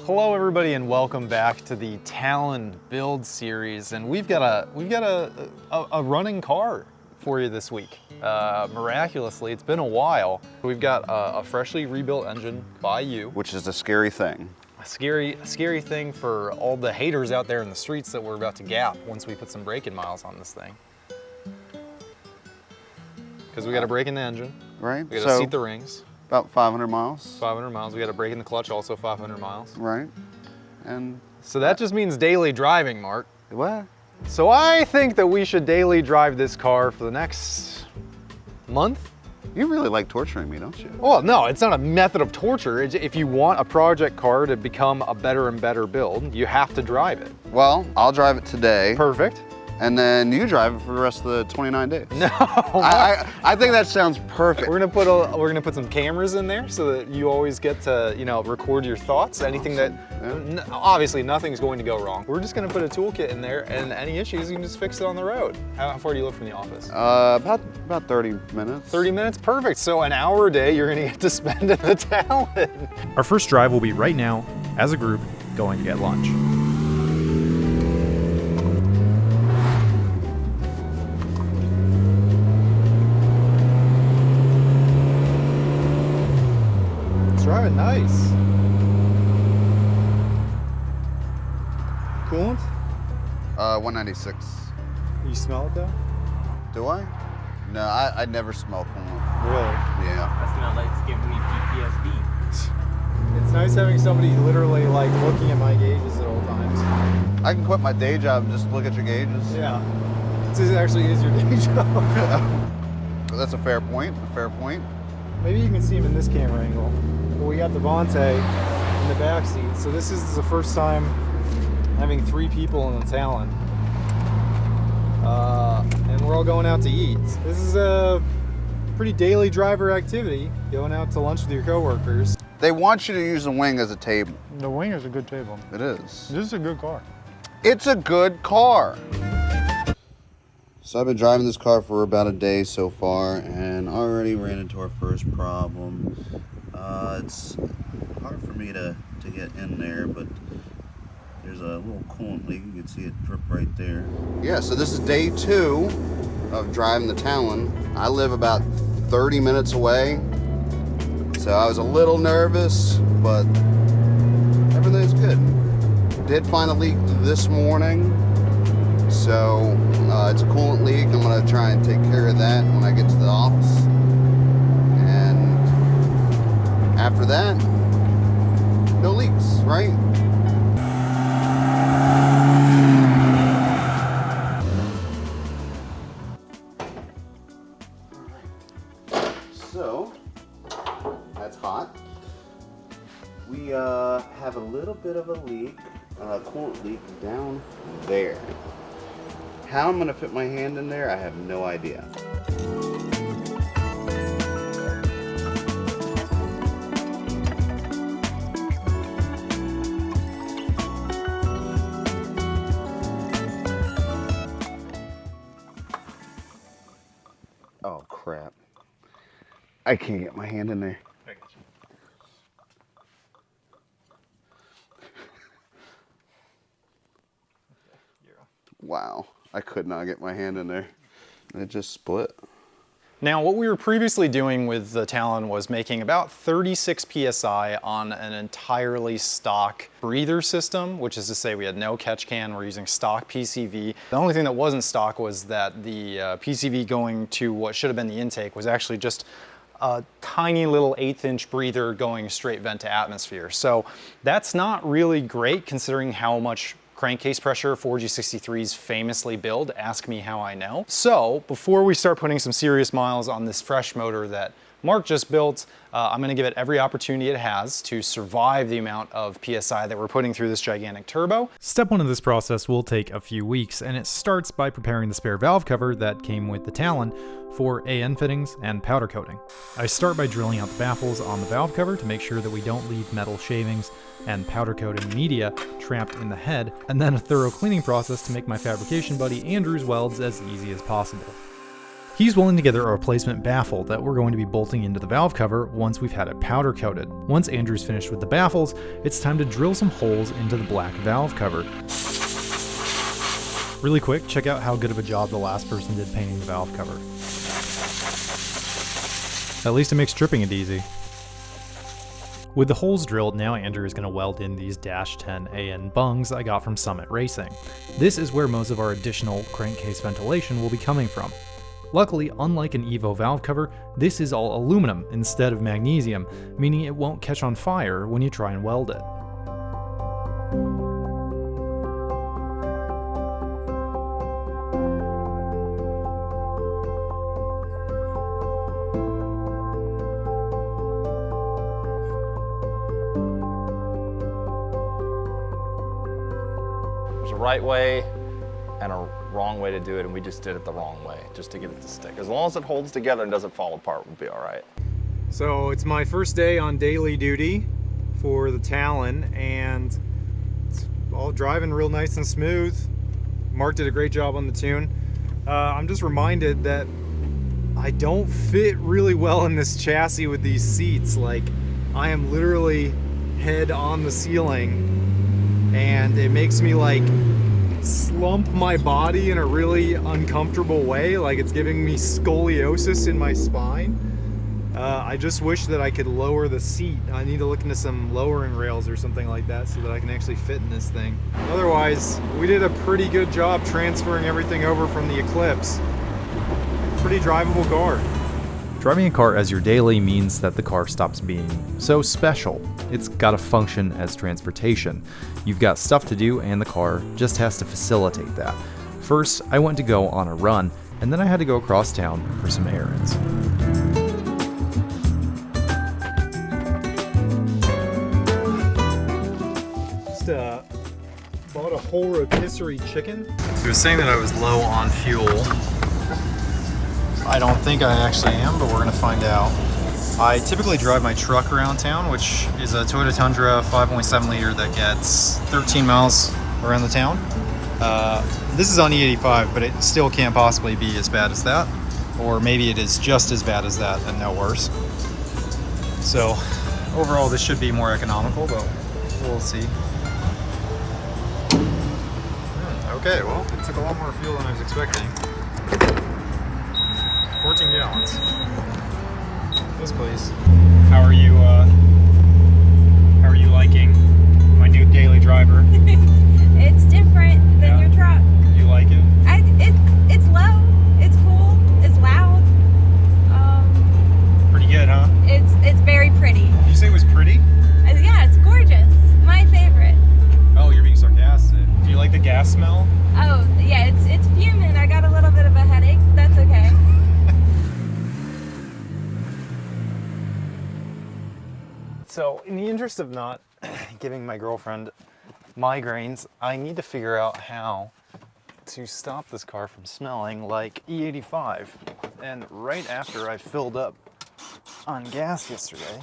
Hello everybody and welcome back to the Talon build series, and we've got a running car for you this week. Miraculously, it's been a while. We've got a freshly rebuilt engine by you. Which is a scary thing. A scary thing for all the haters out there in the streets that we're about to gap once we put some break-in miles on this thing. Because we got to break in the engine. Right. We got to seat the rings. About 500 miles. 500 miles. We got to break in the clutch, also 500 miles. Right. And so that just means daily driving, Mark. What? So I think that we should daily drive this car for the next month. You really like torturing me, don't you? Well, no, it's not a method of torture. If you want a project car to become a better and better build, you have to drive it. Well, I'll drive it today. Perfect. And then you drive it for the rest of the 29 days. No. I think that sounds perfect. We're gonna put some cameras in there so that you always get to, record your thoughts. Anything that, obviously nothing's going to go wrong. We're just gonna put a toolkit in there, and any issues, you can just fix it on the road. How far do you live from the office? About 30 minutes. 30 minutes, perfect. So an hour a day you're gonna get to spend in the Talon. Our first drive will be right now, as a group, going to get lunch. Driving nice. Coolant? 196. You smell it though? Do I? No, I never smell coolant. Really? Yeah. I smell like it's giving me PTSD. It's nice having somebody literally like looking at my gauges at all times. I can quit my day job and just look at your gauges. Yeah. This actually is your day job. That's a fair point. A fair point. Maybe you can see him in this camera angle. But we got Devontae in the back seat. So this is the first time having 3 people in the Talon. And we're all going out to eat. This is a pretty daily driver activity, going out to lunch with your coworkers. They want you to use the wing as a table. The wing is a good table. It is. This is a good car. It's a good car. So I've been driving this car for about a day so far and already ran into our first problem. It's hard for me to get in there, but there's a little coolant leak. You can see it drip right there. Yeah, so this is day 2 of driving the Talon. I live about 30 minutes away, so I was a little nervous, but everything's good. Did find a leak this morning, so it's a coolant leak. I'm gonna try and take care of that when I get to the office. And after that, no leaks, right? So, that's hot. We have a little bit of a leak, coolant leak down there. How I'm gonna fit my hand in there, I have no idea. Oh crap. I can't get my hand in there. Wow, I could not get my hand in there. It just split. Now, what we were previously doing with the Talon was making about 36 PSI on an entirely stock breather system, which is to say we had no catch can, we're using stock PCV. The only thing that wasn't stock was that the PCV going to what should have been the intake was actually just a tiny little 1/8 inch breather going straight vent to atmosphere. So that's not really great considering how much crankcase pressure 4G63s famously build. Ask me how I know. So before we start putting some serious miles on this fresh motor that Mark just built, I'm gonna give it every opportunity it has to survive the amount of PSI that we're putting through this gigantic turbo. Step 1 of this process will take a few weeks, and it starts by preparing the spare valve cover that came with the Talon for AN fittings and powder coating. I start by drilling out the baffles on the valve cover to make sure that we don't leave metal shavings and powder coating media trapped in the head, and then a thorough cleaning process to make my fabrication buddy Andrew's welds as easy as possible. He's welding together a replacement baffle that we're going to be bolting into the valve cover once we've had it powder coated. Once Andrew's finished with the baffles, it's time to drill some holes into the black valve cover. Really quick, check out how good of a job the last person did painting the valve cover. At least it makes stripping it easy. With the holes drilled, now Andrew is going to weld in these Dash 10 AN bungs I got from Summit Racing. This is where most of our additional crankcase ventilation will be coming from. Luckily, unlike an Evo valve cover, this is all aluminum instead of magnesium, meaning it won't catch on fire when you try and weld it. There's a right way and a wrong way to do it, and we just did it the wrong way, just to get it to stick. As long as it holds together and doesn't fall apart, we'll be all right. So it's my first day on daily duty for the Talon, and it's all driving real nice and smooth. Mark did a great job on the tune. I'm just reminded that I don't fit really well in this chassis with these seats. Like, I am literally head on the ceiling, and it makes me like slump my body in a really uncomfortable way, like it's giving me scoliosis in my spine. I just wish that I could lower the seat. I need to look into some lowering rails or something like that so that I can actually fit in this thing. Otherwise, we did a pretty good job transferring everything over from the Eclipse. Pretty drivable car. Driving a car as your daily means that the car stops being so special. It's got to function as transportation. You've got stuff to do, and the car just has to facilitate that. First, I went to go on a run, and then I had to go across town for some errands. Just bought a whole rotisserie chicken. So he was saying that I was low on fuel. I don't think I actually am, but we're gonna find out. I typically drive my truck around town, which is a Toyota Tundra 5.7 liter that gets 13 miles around the town. This is on E85, but it still can't possibly be as bad as that. Or maybe it is just as bad as that and no worse. So overall, this should be more economical, but we'll see. Okay, well, it took a lot more fuel than I was expecting. 14 gallons. Yes, please. How are you liking my new daily driver? It's different than your truck. You like it? It's low. It's cool. It's loud. Pretty good, huh? It's very pretty. Did you say it was pretty? Yeah, it's gorgeous. My favorite. Oh, you're being sarcastic. Do you like the gas smell? Oh yeah, it's fuming. I got a little bit of a headache. That's okay. So, in the interest of not giving my girlfriend migraines, I need to figure out how to stop this car from smelling like E85. And right after I filled up on gas yesterday,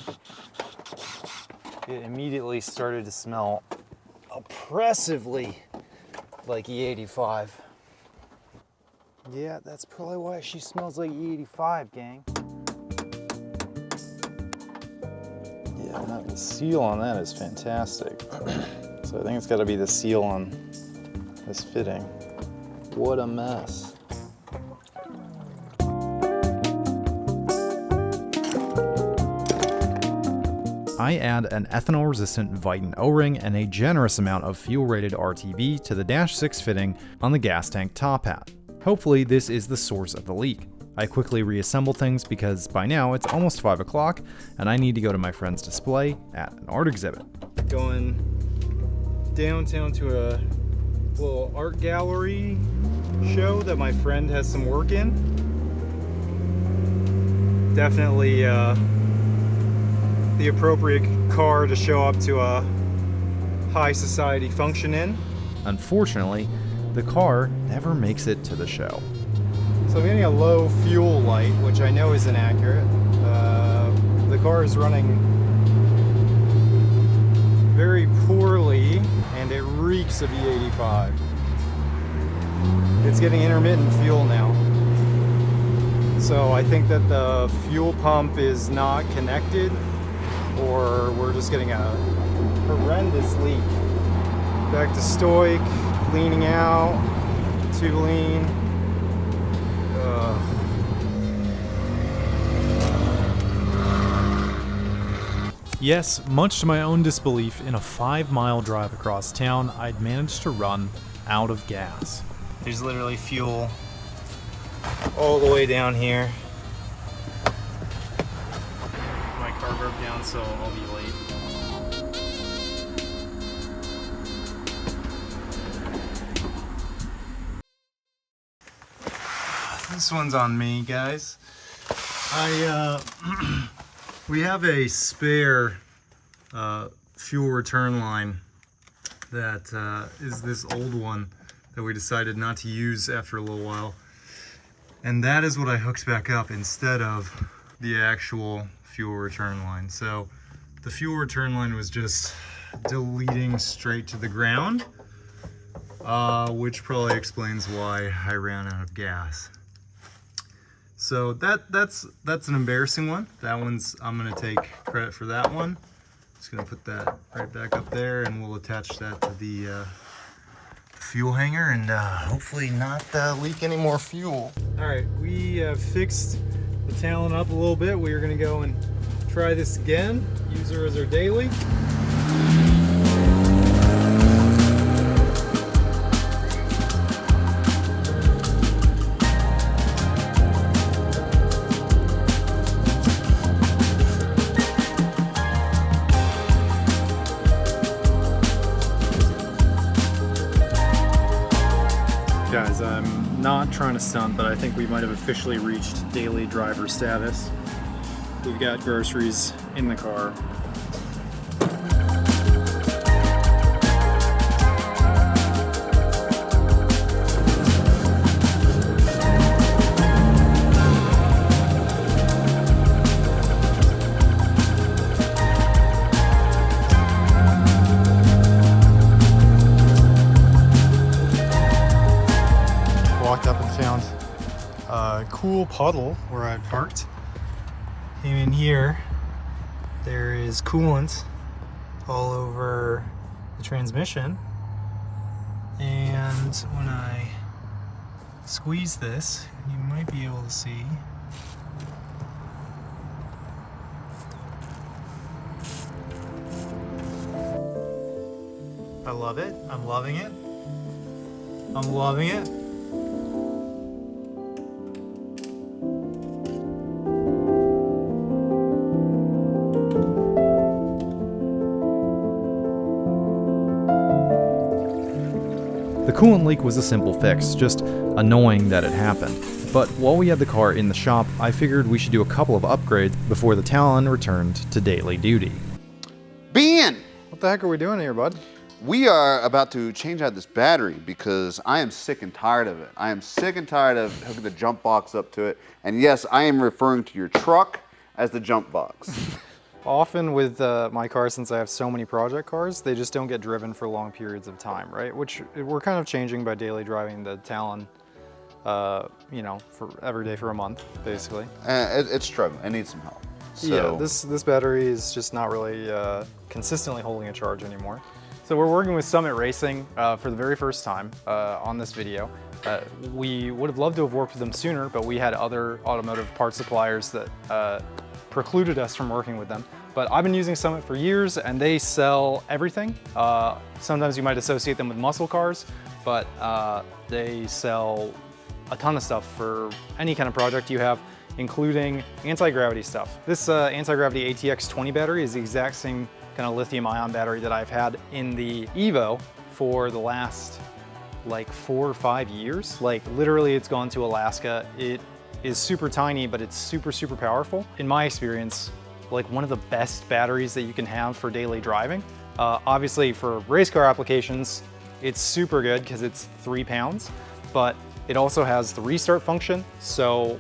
it immediately started to smell oppressively like E85. Yeah, that's probably why she smells like E85, gang. The seal on that is fantastic. So I think it's got to be the seal on this fitting. What a mess. I add an ethanol-resistant Viton O-ring and a generous amount of fuel-rated RTV to the Dash 6 fitting on the gas tank top hat. Hopefully this is the source of the leak. I quickly reassemble things because by now it's almost 5 o'clock and I need to go to my friend's display at an art exhibit. Going downtown to a little art gallery show that my friend has some work in. Definitely the appropriate car to show up to a high society function in. Unfortunately, the car never makes it to the show. So I'm getting a low fuel light, which I know is inaccurate. The car is running very poorly, and it reeks of E85. It's getting intermittent fuel now. So I think that the fuel pump is not connected, or we're just getting a horrendous leak. Back to stoic, leaning out, too lean. Yes, much to my own disbelief, in a 5-mile drive across town, I'd managed to run out of gas. There's literally fuel all the way down here. My car broke down, so I'll be late. This one's on me, guys. We have a spare fuel return line that is this old one that we decided not to use after a little while. And that is what I hooked back up instead of the actual fuel return line. So the fuel return line was just deleting straight to the ground, which probably explains why I ran out of gas. So that's an embarrassing one. That one's, I'm gonna take credit for that one. Just gonna put that right back up there, and we'll attach that to the fuel hanger and hopefully not leak any more fuel. All right, we have fixed the Talon up a little bit. We are gonna go and try this again. Use her as our daily. Guys, I'm not trying to stunt, but I think we might have officially reached daily driver status. We've got groceries in the car. Walked up and found a cool puddle where I parked. Came in here. There is coolant all over the transmission. And when I squeeze this, you might be able to see. I love it. I'm loving it. I'm loving it. The coolant leak was a simple fix, just annoying that it happened. But while we had the car in the shop, I figured we should do a couple of upgrades before the Talon returned to daily duty. Ben! What the heck are we doing here, bud? We are about to change out this battery because I am sick and tired of it. I am sick and tired of hooking the jump box up to it. And yes, I am referring to your truck as the jump box. Often with my car, since I have so many project cars, they just don't get driven for long periods of time, right? Which we're kind of changing by daily driving the Talon, you know, for every day for a month, basically. It's struggling. It needs some help. So. Yeah, this battery is just not really consistently holding a charge anymore. So we're working with Summit Racing for the very first time on this video. We would have loved to have worked with them sooner, but we had other automotive parts suppliers that precluded us from working with them. But I've been using Summit for years, and they sell everything. Sometimes you might associate them with muscle cars, but they sell a ton of stuff for any kind of project you have, including anti-gravity stuff. This anti-gravity ATX 20 battery is the exact same kind of lithium-ion battery that I've had in the Evo for the last like 4 or 5 years. Like literally it's gone to Alaska. It is super tiny, but it's super, super powerful. In my experience, like one of the best batteries that you can have for daily driving. Obviously for race car applications, it's super good because it's 3 pounds, but it also has the restart function. So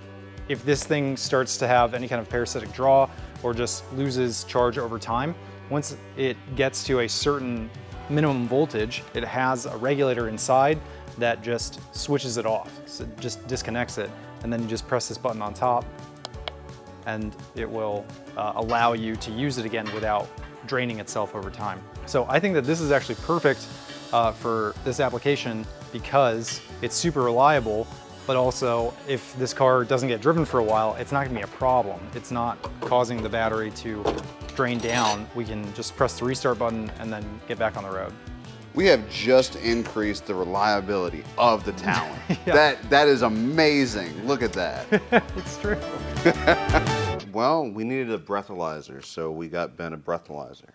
if this thing starts to have any kind of parasitic draw or just loses charge over time, once it gets to a certain minimum voltage, it has a regulator inside that just switches it off. So it just disconnects it. and then you just press this button on top, and it will allow you to use it again without draining itself over time. So I think that this is actually perfect for this application because it's super reliable, but also if this car doesn't get driven for a while, it's not gonna be a problem. It's not causing the battery to drain down. We can just press the restart button and then get back on the road. We have just increased the reliability of the Talon. Yeah. That is amazing. Look at that. It's true. Well, we needed a breathalyzer, so we got Ben a breathalyzer.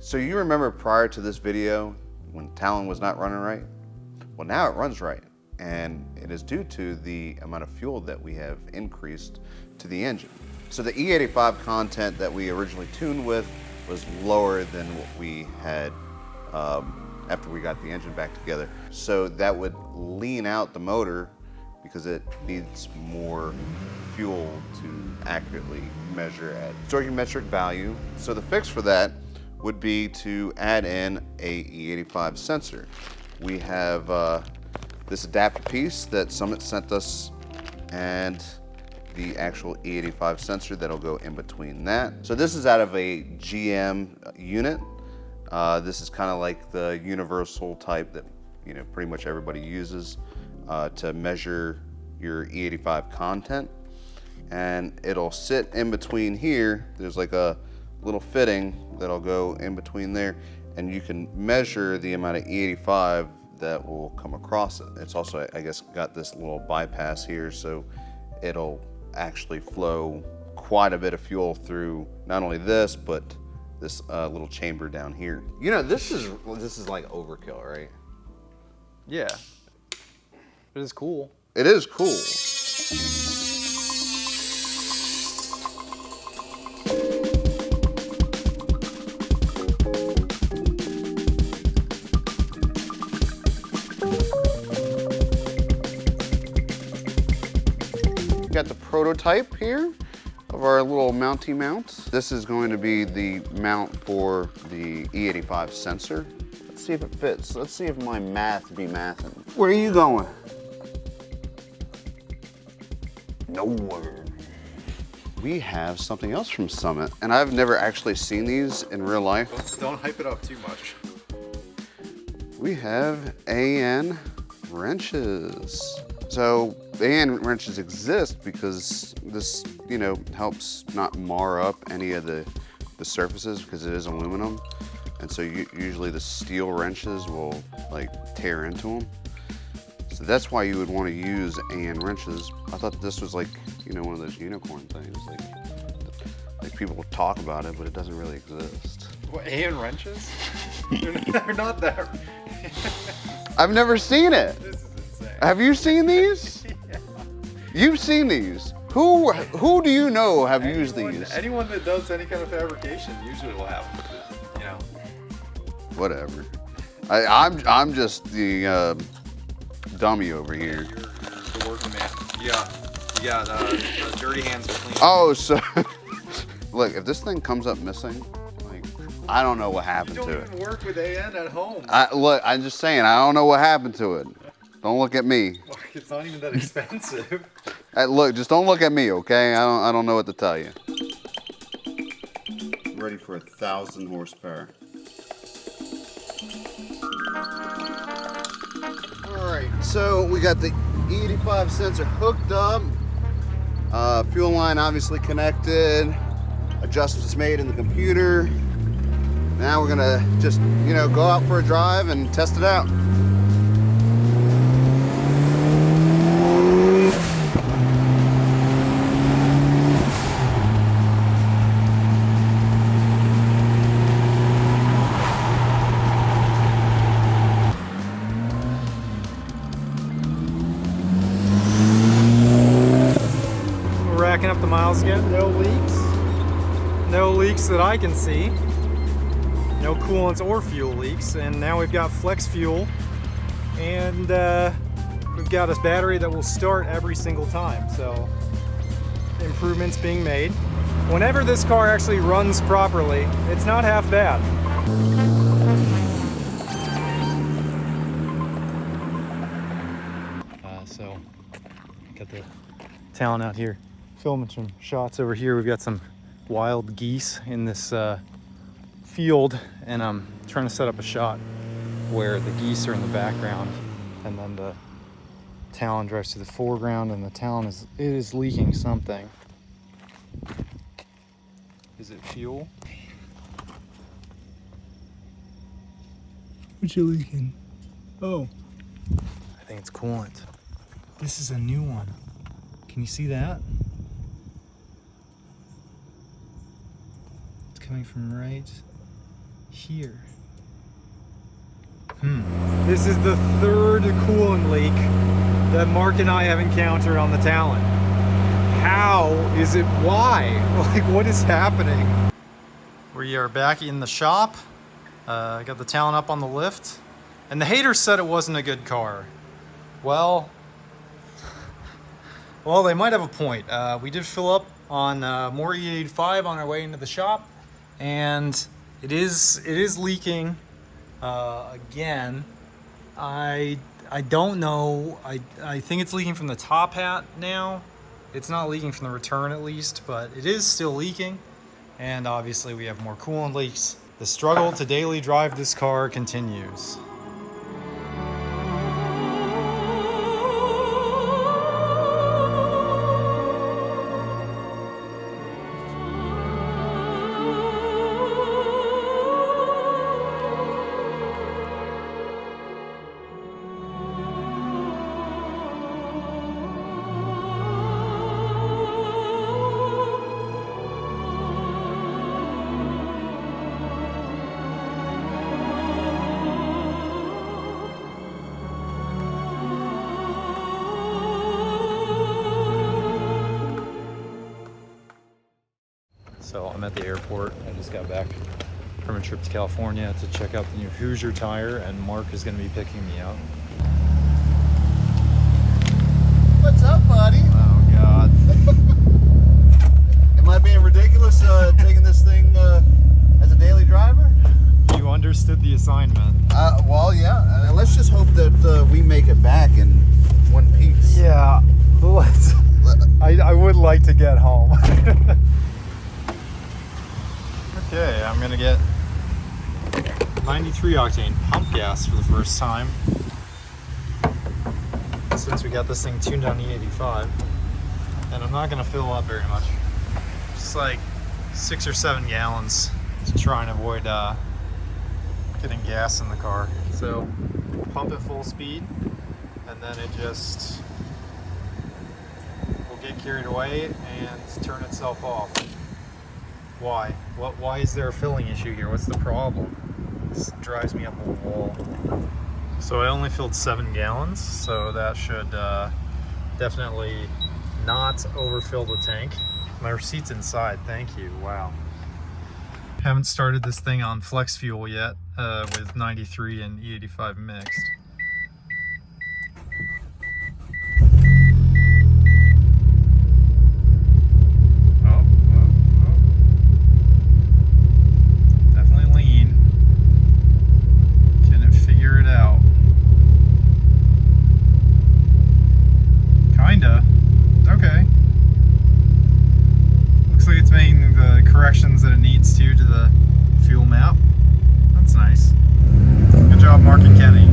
So you remember prior to this video when Talon was not running right? Well, now it runs right, and it is due to the amount of fuel that we have increased to the engine. So the E85 content that we originally tuned with was lower than what we had after we got the engine back together. So that would lean out the motor because it needs more fuel to accurately measure at stoichiometric value. So the fix for that would be to add in a E85 sensor. We have this adapter piece that Summit sent us and the actual E85 sensor that'll go in between that. So this is out of a GM unit. This is kind of like the universal type that pretty much everybody uses to measure your E85 content. And it'll sit in between here. There's like a little fitting that'll go in between there, and you can measure the amount of E85 that will come across it. It's also, I guess, got this little bypass here, so it'll actually flow quite a bit of fuel through not only this, but this little chamber down here. This is like overkill, right? Yeah. It is cool. It is cool. Got the prototype here of our little mounty mount. This is going to be the mount for the E85 sensor. Let's see if it fits. Let's see if my math be mathin'. Where are you going? Nowhere. We have something else from Summit, and I've never actually seen these in real life. Don't hype it up too much. We have AN wrenches. So AN wrenches exist because this, helps not mar up any of the surfaces because it is aluminum. And so usually the steel wrenches will tear into them. So that's why you would want to use AN wrenches. I thought this was one of those unicorn things. Like people talk about it, but it doesn't really exist. What, AN wrenches? They're not that. I've never seen it. This is insane. Have you seen these? Yeah. You've seen these. Who do you know have used these? Anyone that does any kind of fabrication usually will have them. Whatever. I'm just the dummy over here. You're the working man. Yeah. You got dirty hands to clean. Oh, so look, if this thing comes up missing, I don't know what happened to it. You don't even work with AN at home. Look, I'm just saying, I don't know what happened to it. Don't look at me. It's not even that expensive. Look, just don't look at me, okay? I don't know what to tell you. Ready for 1,000 horsepower. All right, so we got the E85 sensor hooked up. Fuel line obviously connected. Adjustments made in the computer. Now we're gonna just, go out for a drive and test it out. Racking up the miles again, no leaks. No leaks that I can see. No coolants or fuel leaks. And now we've got flex fuel and we've got a battery that will start every single time. So improvements being made. Whenever this car actually runs properly, it's not half bad. So Got the Talon out here filming some shots over here. We've got some wild geese in this field, and I'm trying to set up a shot where the geese are in the background and then the Talon drives to the foreground, and the Talon is leaking something. Is it fuel? What you leaking? Oh, I think it's coolant. This is a new one. Can you see that? It's coming from right here. This is the third coolant leak that Mark and I have encountered on the Talon. How is it? Why? Like, what is happening? We are back in the shop. I got the Talon up on the lift, and the haters said it wasn't a good car. Well, they might have a point. We did fill up on more E85 on our way into the shop, and it is leaking again. I don't know. I think it's leaking from the top hat now. It's not leaking from the return at least, but it is still leaking. And obviously we have more coolant leaks. The struggle to daily drive this car continues. So I'm at the airport. I just got back from a trip to California to check out the new Hoosier tire, and Mark is going to be picking me up. What's up, buddy? Oh, God. Am I being ridiculous taking this thing as a daily driver? You understood the assignment. Well, yeah. Let's just hope that we make it back in one piece. Yeah, let's. I would like to get home. Okay, I'm gonna get 93 octane pump gas for the first time since we got this thing tuned on E85, and I'm not gonna fill up very much, just like 6 or 7 gallons to try and avoid getting gas in the car. So pump at full speed, and then it just will get carried away and turn itself off. Why? Why is there a filling issue here? What's the problem? This drives me up a wall. So I only filled 7 gallons, so that should definitely not overfill the tank. My receipt's inside, thank you, wow. Haven't started this thing on flex fuel yet with 93 and E85 mixed. That it needs to the fuel map. That's nice. Good job, Mark and Kenny.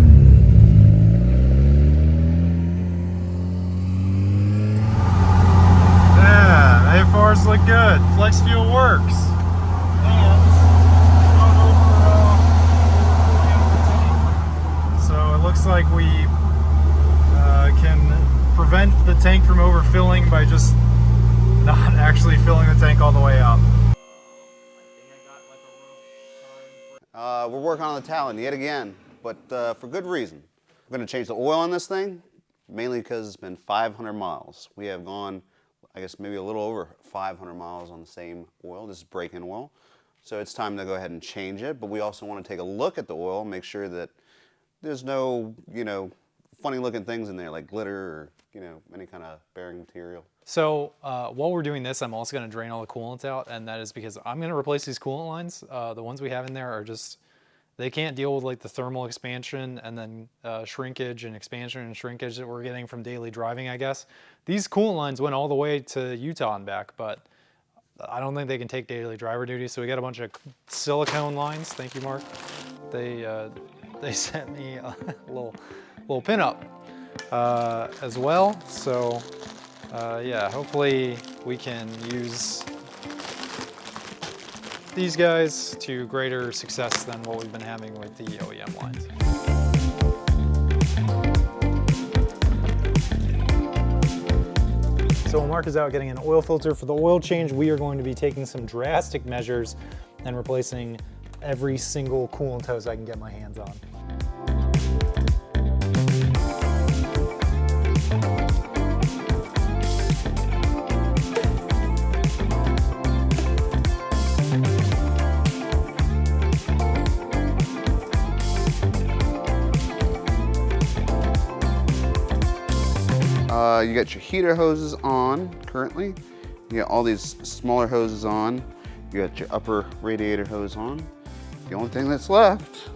Yeah, AFRs look good. Flex fuel works. So it looks like we can prevent the tank from overfilling by just not actually filling the tank all the way up. We're working on the Talon yet again, but for good reason. We're going to change the oil on this thing, mainly because it's been 500 miles. We have gone, I guess, maybe a little over 500 miles on the same oil. This is break-in oil. So it's time to go ahead and change it, but we also want to take a look at the oil, make sure that there's no, funny looking things in there like glitter or, any kind of bearing material. So while we're doing this, I'm also going to drain all the coolant out, and that is because I'm going to replace these coolant lines. The ones we have in there are just They can't deal with like the thermal expansion and then shrinkage and expansion and shrinkage that we're getting from daily driving, I guess. These coolant lines went all the way to Utah and back, but I don't think they can take daily driver duty. So we got a bunch of silicone lines. Thank you, Mark. They sent me a little pinup as well. So yeah, hopefully we can use these guys to greater success than what we've been having with the OEM lines. So while Mark is out getting an oil filter for the oil change, we are going to be taking some drastic measures and replacing every single coolant hose I can get my hands on. You got your heater hoses on currently. You got all these smaller hoses on. You got your upper radiator hose on. The only thing that's left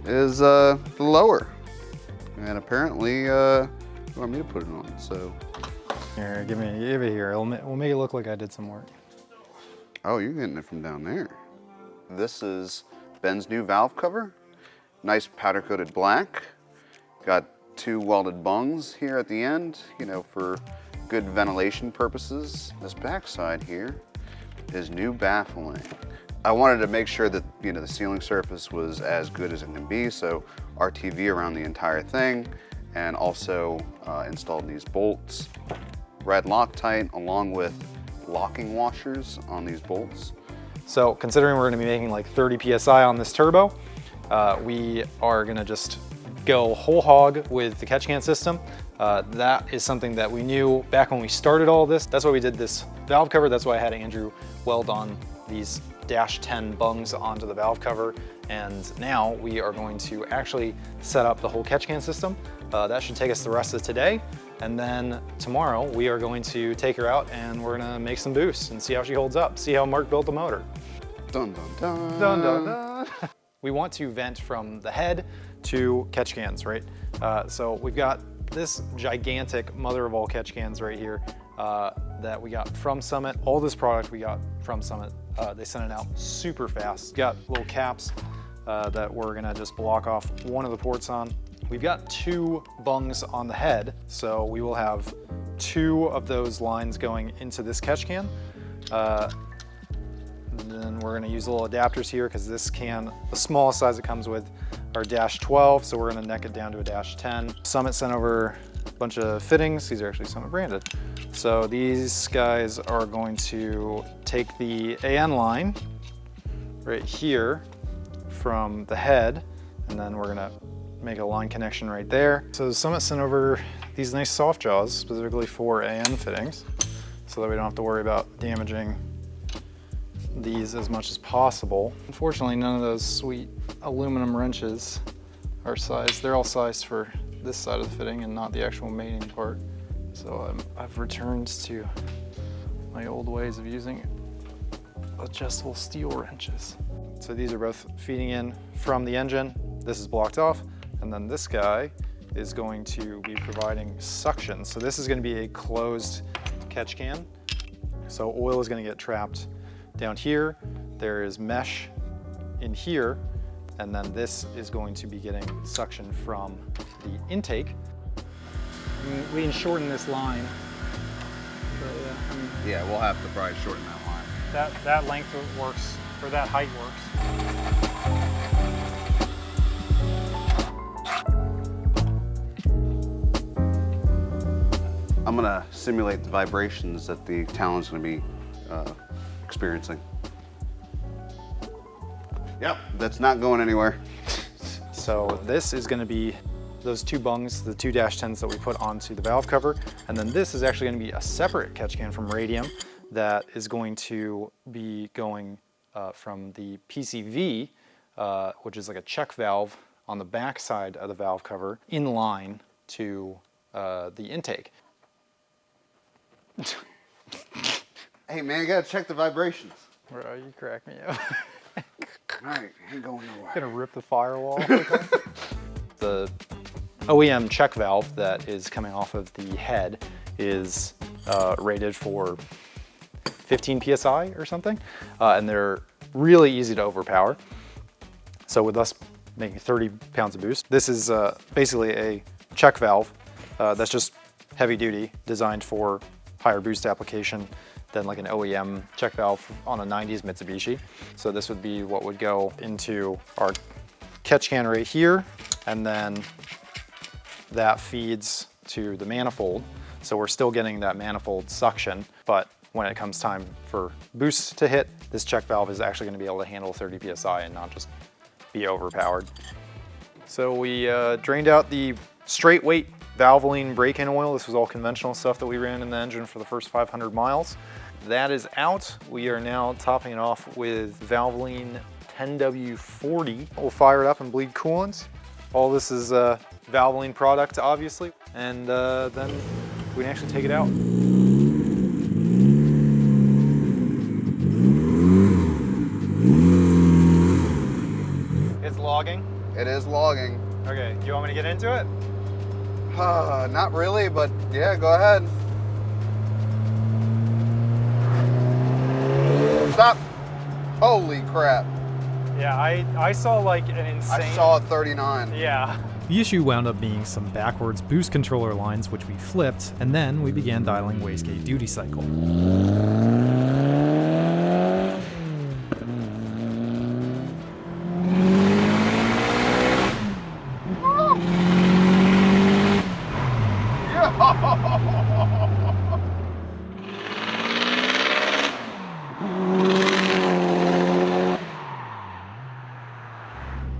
is the lower. And apparently, you want me to put it on, so. Here, give it here. We'll make it look like I did some work. Oh, you're getting it from down there. This is Ben's new valve cover. Nice powder coated black. Got 2 welded bungs here at the end, you know, for good ventilation purposes. This backside here is new baffling. I wanted to make sure that, you know, the sealing surface was as good as it can be, so RTV around the entire thing, and also installed these bolts, red Loctite, along with locking washers on these bolts. So considering we're gonna be making like 30 PSI on this turbo, we are gonna just go whole hog with the catch can system. That is something that we knew back when we started all this. That's why we did this valve cover. That's why I had Andrew weld on these -10 bungs onto the valve cover. And now we are going to actually set up the whole catch can system. That should take us the rest of today. And then tomorrow we are going to take her out and we're gonna make some boosts and see how she holds up. See how Mark built the motor. Dun dun dun. Dun dun dun. We want to vent from the head to catch cans, right? So we've got this gigantic mother of all catch cans right here that we got from Summit. All this product we got from Summit. They sent it out super fast. Got little caps that we're gonna just block off one of the ports on. We've got 2 bungs on the head, so we will have 2 of those lines going into this catch can. And then we're gonna use little adapters here because this can, the smallest size it comes with are -12, so we're gonna neck it down to a -10. Summit sent over a bunch of fittings. These are actually Summit branded. So these guys are going to take the AN line right here from the head, and then we're gonna make a line connection right there. So Summit sent over these nice soft jaws specifically for AN fittings so that we don't have to worry about damaging these as much as possible. Unfortunately, none of those sweet aluminum wrenches are sized. They're all sized for this side of the fitting and not the actual mating part. So I've returned to my old ways of using adjustable steel wrenches. So these are both feeding in from the engine. This is blocked off, and then this guy is going to be providing suction. So this is going to be a closed catch can. So oil is going to get trapped down here. There is mesh in here, and then this is going to be getting suction from the intake. We can shorten this line. But yeah, I mean, Yeah, we'll have to probably shorten that line. that length works, or that height works. I'm gonna simulate the vibrations that the Talon's gonna be experiencing. Yep, that's not going anywhere. So this is going to be those 2 bungs, the 2 -10s that we put onto the valve cover. And then this is actually going to be a separate catch can from Radium that is going to be going from the PCV, which is like a check valve on the back side of the valve cover, in line to the intake. Hey man, you gotta check the vibrations. Bro, you crack me up. Alright, ain't going nowhere. Gonna rip the firewall. The OEM check valve that is coming off of the head is rated for 15 PSI or something, and they're really easy to overpower. So with us making 30 pounds of boost, this is basically a check valve that's just heavy duty, designed for higher boost application than like an OEM check valve on a 90s Mitsubishi. So this would be what would go into our catch can right here, and then that feeds to the manifold. So we're still getting that manifold suction, but when it comes time for boosts to hit, this check valve is actually gonna be able to handle 30 PSI and not just be overpowered. So we drained out the straight weight Valvoline break-in oil. This was all conventional stuff that we ran in the engine for the first 500 miles. That is out. We are now topping it off with Valvoline 10W40. We'll fire it up and bleed coolant. All this is Valvoline product, obviously, and then we can actually take it out. It's logging? It is logging. Okay, do you want me to get into it? Not really, but yeah, go ahead. Stop. Holy crap. Yeah, I saw like an insane... I saw a 39. Yeah. The issue wound up being some backwards boost controller lines, which we flipped, and then we began dialing wastegate duty cycle.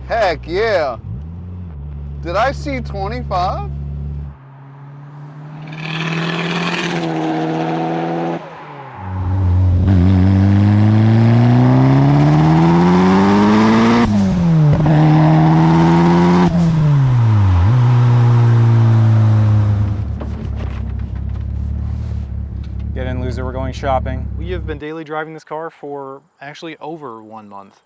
Heck yeah. Did I see 25? Get in, loser, we're going shopping. We have been daily driving this car for actually over 1 month.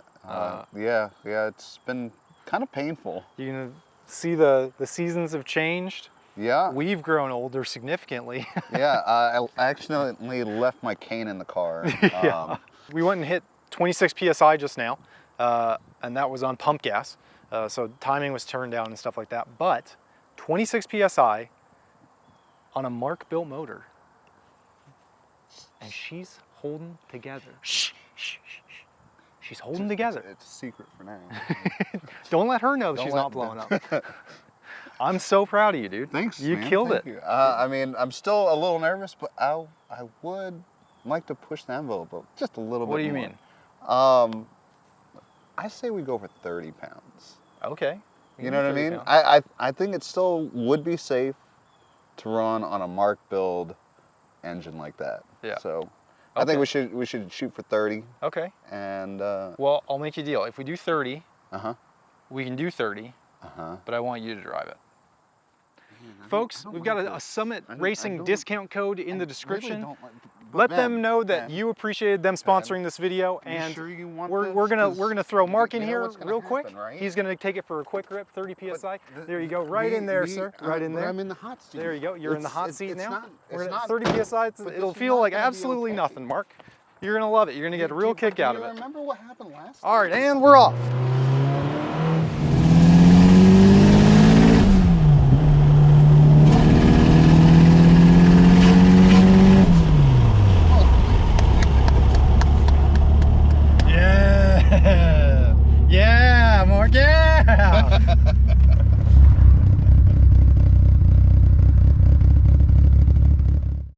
Yeah, it's been kind of painful. You can see the seasons have changed. Yeah. We've grown older significantly. Yeah, I accidentally left my cane in the car. Yeah. We went and hit 26 PSI just now, and that was on pump gas. So timing was turned down and stuff like that. But 26 PSI on a MarkBuilt motor. And she's holding together. Shh, shh, shh, shh. She's holding together. It's a secret for now. Don't let her know she's not blowing up. I'm so proud of you, dude. Thanks, You man. killed Thank it. you. I mean, I'm still a little nervous, but I would like to push the envelope up just a little bit more. What do you mean? I say we go for 30 pounds. Okay. You know what I mean? I think it still would be safe to run on a MarkBuilt engine like that. Yeah. So I think we should shoot for 30. Okay. And Well, I'll make you a deal. If we do 30, uh-huh. we can do 30, Uh-huh. but I want you to drive it. Folks, we've got a Summit Racing discount code in the description. Let them know that you appreciated them sponsoring this video, and sure you want we're gonna throw Mark in you know here what's gonna real quick. happen, right? He's gonna take it for a quick rip, 30 PSI. There you go, right in there, sir. Right in there. I'm in the hot seat. There you go. You're in the hot seat now. Not, We're it's gonna not, 30 PSI. It'll feel like absolutely nothing, Mark. You're gonna love it. You're gonna get a real kick out of it. Remember what happened last All right, and we're off. Yeah, Mark, yeah.